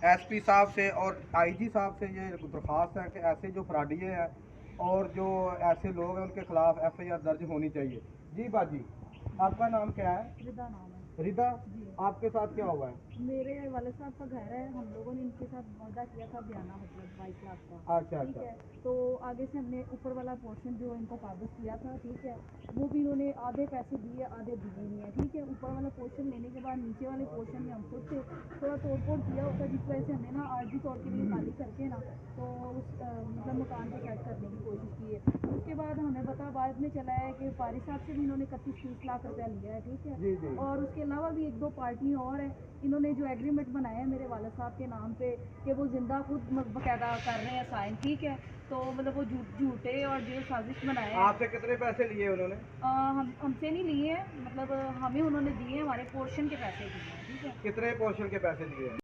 SP साहब से और आईजी साहब से ये दरख्वास्त है कि ऐसे जो फ्राडिये हैं और जो ऐसे लोग हैं उनके खिलाफ एफआईआर दर्ज होनी चाहिए। जी बाजी, आपका नाम क्या है? रिदा नाम है रिदा, जी। आपके साथ क्या हुआ है? मेरे वाले साहब का घर है, हम लोगों ने इनके साथ वादा किया था बयाना, मतलब 22 लाख का। अच्छा ठीक अच्छा। है, तो आगे से हमने ऊपर वाला पोर्शन जो इनको काबज किया था, ठीक है, वो भी इन्होंने आधे पैसे दिए आधे दिए नहीं है। ठीक है, ऊपर वाला पोर्शन लेने के बाद नीचे वाले पोर्शन में हम खुद से थोड़ा तोड़ फोड़ किया होता, जिस वजह से हमने ना आर्जी तौर के लिए खाली करके ना तो उस मतलब मकान को सेट करने की कोशिश की है। उसके बाद हमें पता बाद में चला है कि फारिस साहब से भी इन्होंने 31-30 लाख रुपया लिया है। ठीक है, जी जी। और उसके अलावा भी एक दो पार्टियाँ और हैं, इन्होंने जो एग्रीमेंट बनाया है मेरे वाले साहब के नाम पे कि वो जिंदा खुद बाकायदा कर रहे हैं साइन। ठीक है, तो मतलब वो झूठे और जो साजिश बनाए हैं। आपसे कितने पैसे लिए उन्होंने? हमसे नहीं लिए हैं, मतलब हमें उन्होंने दिए हैं, हमारे पोर्शन के पैसे दिए हैं। ठीक है, कितने पोर्शन के पैसे दिए?